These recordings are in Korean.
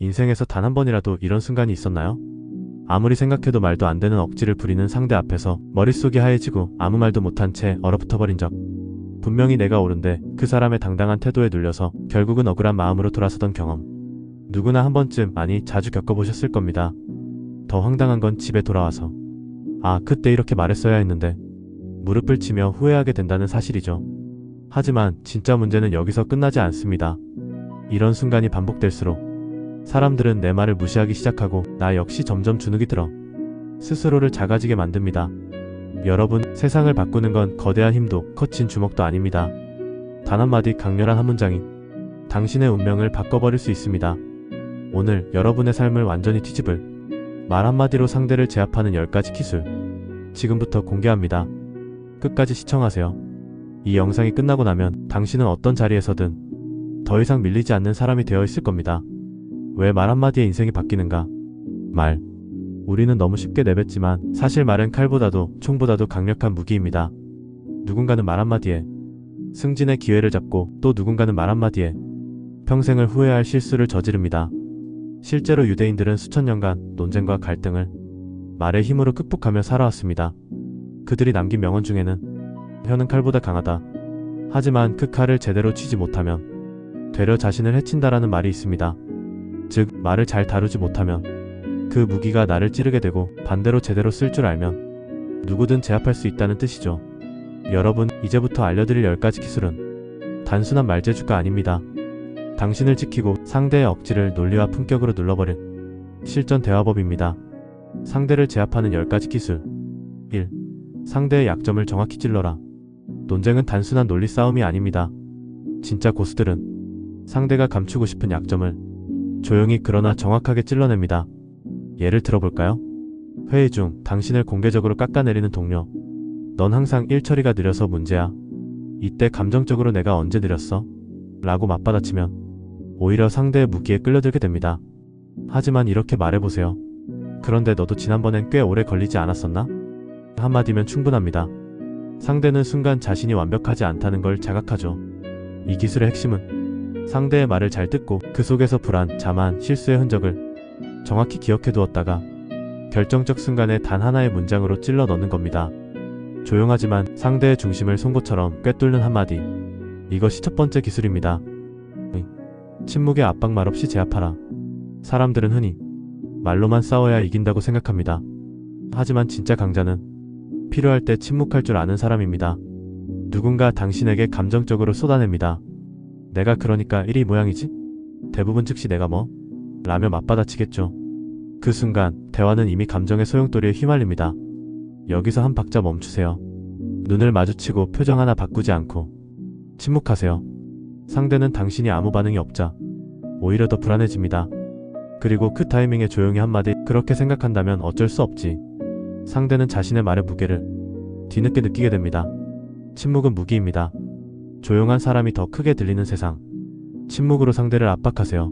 인생에서 단 한 번이라도 이런 순간이 있었나요? 아무리 생각해도 말도 안 되는 억지를 부리는 상대 앞에서 머릿속이 하얘지고 아무 말도 못한 채 얼어붙어버린 적. 분명히 내가 옳은데 그 사람의 당당한 태도에 눌려서 결국은 억울한 마음으로 돌아서던 경험. 누구나 한 번쯤, 아니 자주 겪어보셨을 겁니다. 더 황당한 건 집에 돌아와서 아, 그때 이렇게 말했어야 했는데 무릎을 치며 후회하게 된다는 사실이죠. 하지만 진짜 문제는 여기서 끝나지 않습니다. 이런 순간이 반복될수록 사람들은 내 말을 무시하기 시작하고 나 역시 점점 주눅이 들어 스스로를 작아지게 만듭니다. 여러분, 세상을 바꾸는 건 거대한 힘도 거친 주먹도 아닙니다. 단 한마디 강렬한 한 문장이 당신의 운명을 바꿔버릴 수 있습니다. 오늘 여러분의 삶을 완전히 뒤집을 말 한마디로 상대를 제압하는 10가지 기술 지금부터 공개합니다. 끝까지 시청하세요. 이 영상이 끝나고 나면 당신은 어떤 자리에서든 더 이상 밀리지 않는 사람이 되어 있을 겁니다. 왜 말 한마디에 인생이 바뀌는가? 말. 우리는 너무 쉽게 내뱉지만 사실 말은 칼보다도 총보다도 강력한 무기입니다. 누군가는 말 한마디에 승진의 기회를 잡고 또 누군가는 말 한마디에 평생을 후회할 실수를 저지릅니다. 실제로 유대인들은 수천 년간 논쟁과 갈등을 말의 힘으로 극복하며 살아왔습니다. 그들이 남긴 명언 중에는 혀는 칼보다 강하다. 하지만 그 칼을 제대로 치지 못하면 되려 자신을 해친다라는 말이 있습니다. 즉, 말을 잘 다루지 못하면 그 무기가 나를 찌르게 되고 반대로 제대로 쓸 줄 알면 누구든 제압할 수 있다는 뜻이죠. 여러분, 이제부터 알려드릴 10가지 기술은 단순한 말재주가 아닙니다. 당신을 지키고 상대의 억지를 논리와 품격으로 눌러버릴 실전 대화법입니다. 상대를 제압하는 10가지 기술. 1. 상대의 약점을 정확히 찔러라. 논쟁은 단순한 논리 싸움이 아닙니다. 진짜 고수들은 상대가 감추고 싶은 약점을 조용히 그러나 정확하게 찔러냅니다. 예를 들어볼까요? 회의 중 당신을 공개적으로 깎아내리는 동료. 넌 항상 일 처리가 느려서 문제야. 이때 감정적으로 내가 언제 느렸어? 라고 맞받아치면 오히려 상대의 무기에 끌려들게 됩니다. 하지만 이렇게 말해보세요. 그런데 너도 지난번엔 꽤 오래 걸리지 않았었나? 한마디면 충분합니다. 상대는 순간 자신이 완벽하지 않다는 걸 자각하죠. 이 기술의 핵심은 상대의 말을 잘 듣고 그 속에서 불안, 자만, 실수의 흔적을 정확히 기억해 두었다가 결정적 순간에 단 하나의 문장으로 찔러 넣는 겁니다. 조용하지만 상대의 중심을 송곳처럼 꿰뚫는 한마디. 이것이 첫 번째 기술입니다. 침묵의 압박 말없이 제압하라. 사람들은 흔히 말로만 싸워야 이긴다고 생각합니다. 하지만 진짜 강자는 필요할 때 침묵할 줄 아는 사람입니다. 누군가 당신에게 감정적으로 쏟아냅니다. 내가 그러니까 이리 모양이지? 대부분 즉시 내가 뭐? 라며 맞받아치겠죠. 그 순간 대화는 이미 감정의 소용돌이에 휘말립니다. 여기서 한 박자 멈추세요. 눈을 마주치고 표정 하나 바꾸지 않고 침묵하세요. 상대는 당신이 아무 반응이 없자 오히려 더 불안해집니다. 그리고 그 타이밍에 조용히 한마디 그렇게 생각한다면 어쩔 수 없지. 상대는 자신의 말의 무게를 뒤늦게 느끼게 됩니다. 침묵은 무기입니다. 조용한 사람이 더 크게 들리는 세상. 침묵으로 상대를 압박하세요.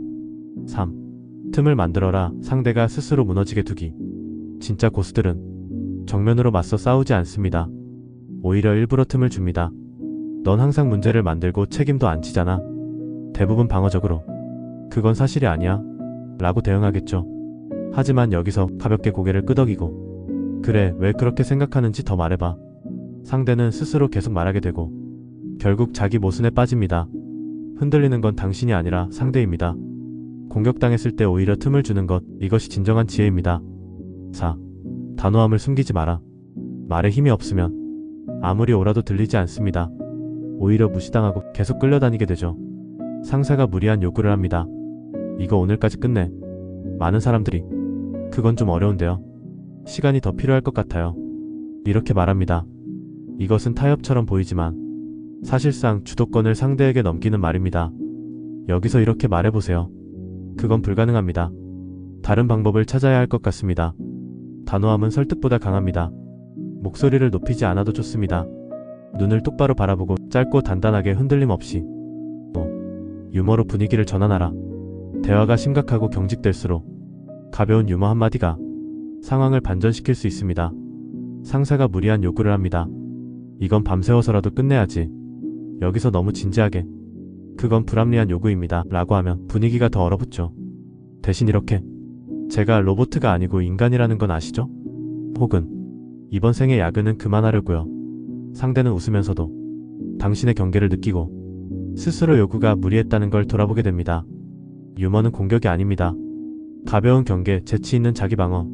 3. 틈을 만들어라. 상대가 스스로 무너지게 두기. 진짜 고수들은 정면으로 맞서 싸우지 않습니다. 오히려 일부러 틈을 줍니다. 넌 항상 문제를 만들고 책임도 안 지잖아. 대부분 방어적으로 그건 사실이 아니야 라고 대응하겠죠. 하지만 여기서 가볍게 고개를 끄덕이고 그래, 왜 그렇게 생각하는지 더 말해봐. 상대는 스스로 계속 말하게 되고 결국 자기 모순에 빠집니다. 흔들리는 건 당신이 아니라 상대입니다. 공격당했을 때 오히려 틈을 주는 것, 이것이 진정한 지혜입니다. 4. 단호함을 숨기지 마라. 말에 힘이 없으면 아무리 옳아도 들리지 않습니다. 오히려 무시당하고 계속 끌려다니게 되죠. 상사가 무리한 요구를 합니다. 이거 오늘까지 끝내. 많은 사람들이 그건 좀 어려운데요. 시간이 더 필요할 것 같아요. 이렇게 말합니다. 이것은 타협처럼 보이지만 사실상 주도권을 상대에게 넘기는 말입니다. 여기서 이렇게 말해보세요. 그건 불가능합니다. 다른 방법을 찾아야 할 것 같습니다. 단호함은 설득보다 강합니다. 목소리를 높이지 않아도 좋습니다. 눈을 똑바로 바라보고 짧고 단단하게 흔들림 없이 유머로 분위기를 전환하라. 대화가 심각하고 경직될수록 가벼운 유머 한마디가 상황을 반전시킬 수 있습니다. 상사가 무리한 요구를 합니다. 이건 밤새워서라도 끝내야지. 여기서 너무 진지하게 그건 불합리한 요구입니다 라고 하면 분위기가 더 얼어붙죠. 대신 이렇게 제가 로보트가 아니고 인간이라는 건 아시죠? 혹은 이번 생의 야근은 그만하려고요. 상대는 웃으면서도 당신의 경계를 느끼고 스스로 요구가 무리했다는 걸 돌아보게 됩니다. 유머는 공격이 아닙니다. 가벼운 경계, 재치 있는 자기 방어,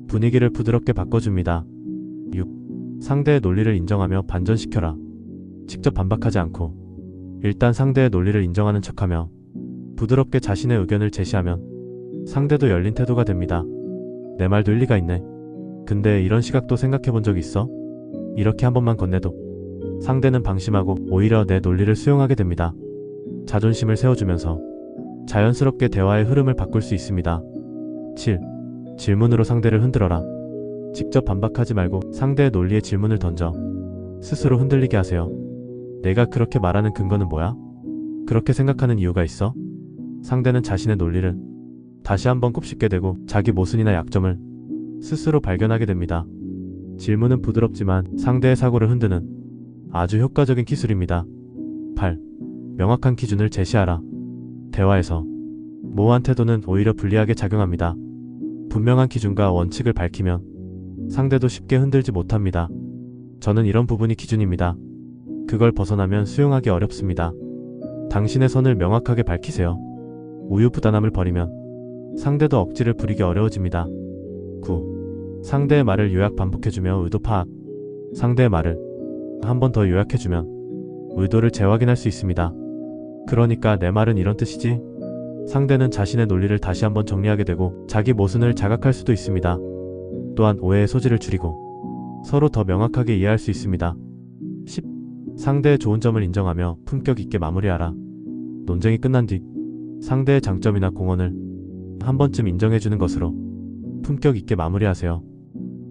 분위기를 부드럽게 바꿔줍니다. 6. 상대의 논리를 인정하며 반전시켜라. 직접 반박하지 않고 일단 상대의 논리를 인정하는 척하며 부드럽게 자신의 의견을 제시하면 상대도 열린 태도가 됩니다. 내 말도 일리가 있네. 근데 이런 시각도 생각해 본 적 있어? 이렇게 한 번만 건네도 상대는 방심하고 오히려 내 논리를 수용하게 됩니다. 자존심을 세워주면서 자연스럽게 대화의 흐름을 바꿀 수 있습니다. 7. 질문으로 상대를 흔들어라. 직접 반박하지 말고 상대의 논리에 질문을 던져 스스로 흔들리게 하세요. 내가 그렇게 말하는 근거는 뭐야? 그렇게 생각하는 이유가 있어? 상대는 자신의 논리를 다시 한번 곱씹게 되고 자기 모순이나 약점을 스스로 발견하게 됩니다. 질문은 부드럽지만 상대의 사고를 흔드는 아주 효과적인 기술입니다. 8. 명확한 기준을 제시하라. 대화에서 모호한 태도는 오히려 불리하게 작용합니다. 분명한 기준과 원칙을 밝히면 상대도 쉽게 흔들지 못합니다. 저는 이런 부분이 기준입니다. 그걸 벗어나면 수용하기 어렵습니다. 당신의 선을 명확하게 밝히세요. 우유부단함을 버리면 상대도 억지를 부리기 어려워집니다. 9. 상대의 말을 요약 반복해주며 의도 파악. 상대의 말을 한 번 더 요약해주면 의도를 재확인할 수 있습니다. 그러니까 내 말은 이런 뜻이지? 상대는 자신의 논리를 다시 한번 정리하게 되고 자기 모순을 자각할 수도 있습니다. 또한 오해의 소지를 줄이고 서로 더 명확하게 이해할 수 있습니다. 10. 상대의 좋은 점을 인정하며 품격 있게 마무리하라. 논쟁이 끝난 뒤 상대의 장점이나 공헌을 한 번쯤 인정해주는 것으로 품격 있게 마무리하세요.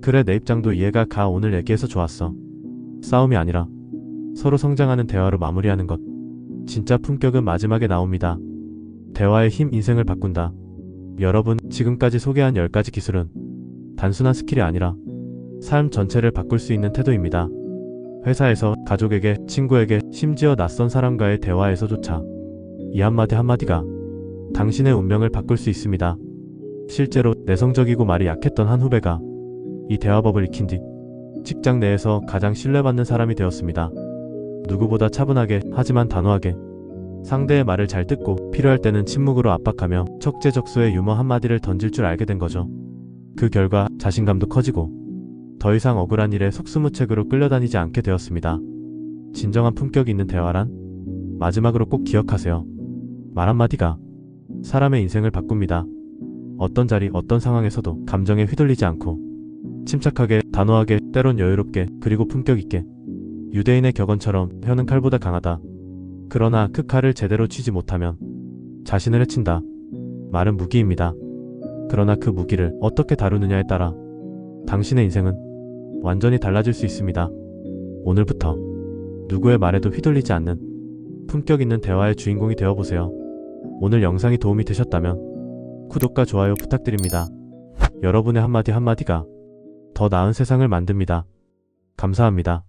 그래, 내 입장도 이해가 가. 오늘 얘기해서 좋았어. 싸움이 아니라 서로 성장하는 대화로 마무리하는 것. 진짜 품격은 마지막에 나옵니다. 대화의 힘, 인생을 바꾼다. 여러분, 지금까지 소개한 10가지 기술은 단순한 스킬이 아니라 삶 전체를 바꿀 수 있는 태도입니다. 회사에서, 가족에게, 친구에게, 심지어 낯선 사람과의 대화에서조차 이 한마디 한마디가 당신의 운명을 바꿀 수 있습니다. 실제로 내성적이고 말이 약했던 한 후배가 이 대화법을 익힌 뒤 직장 내에서 가장 신뢰받는 사람이 되었습니다. 누구보다 차분하게, 하지만 단호하게 상대의 말을 잘 듣고 필요할 때는 침묵으로 압박하며 적재적소의 유머 한마디를 던질 줄 알게 된 거죠. 그 결과 자신감도 커지고 더 이상 억울한 일에 속수무책으로 끌려다니지 않게 되었습니다. 진정한 품격 있는 대화란 마지막으로 꼭 기억하세요. 말 한마디가 사람의 인생을 바꿉니다. 어떤 자리, 어떤 상황에서도 감정에 휘둘리지 않고 침착하게, 단호하게, 때론 여유롭게, 그리고 품격 있게. 유대인의 격언처럼 혀는 칼보다 강하다. 그러나 그 칼을 제대로 쥐지 못하면 자신을 해친다. 말은 무기입니다. 그러나 그 무기를 어떻게 다루느냐에 따라 당신의 인생은 완전히 달라질 수 있습니다. 오늘부터 누구의 말에도 휘둘리지 않는 품격 있는 대화의 주인공이 되어보세요. 오늘 영상이 도움이 되셨다면 구독과 좋아요 부탁드립니다. 여러분의 한마디 한마디가 더 나은 세상을 만듭니다. 감사합니다.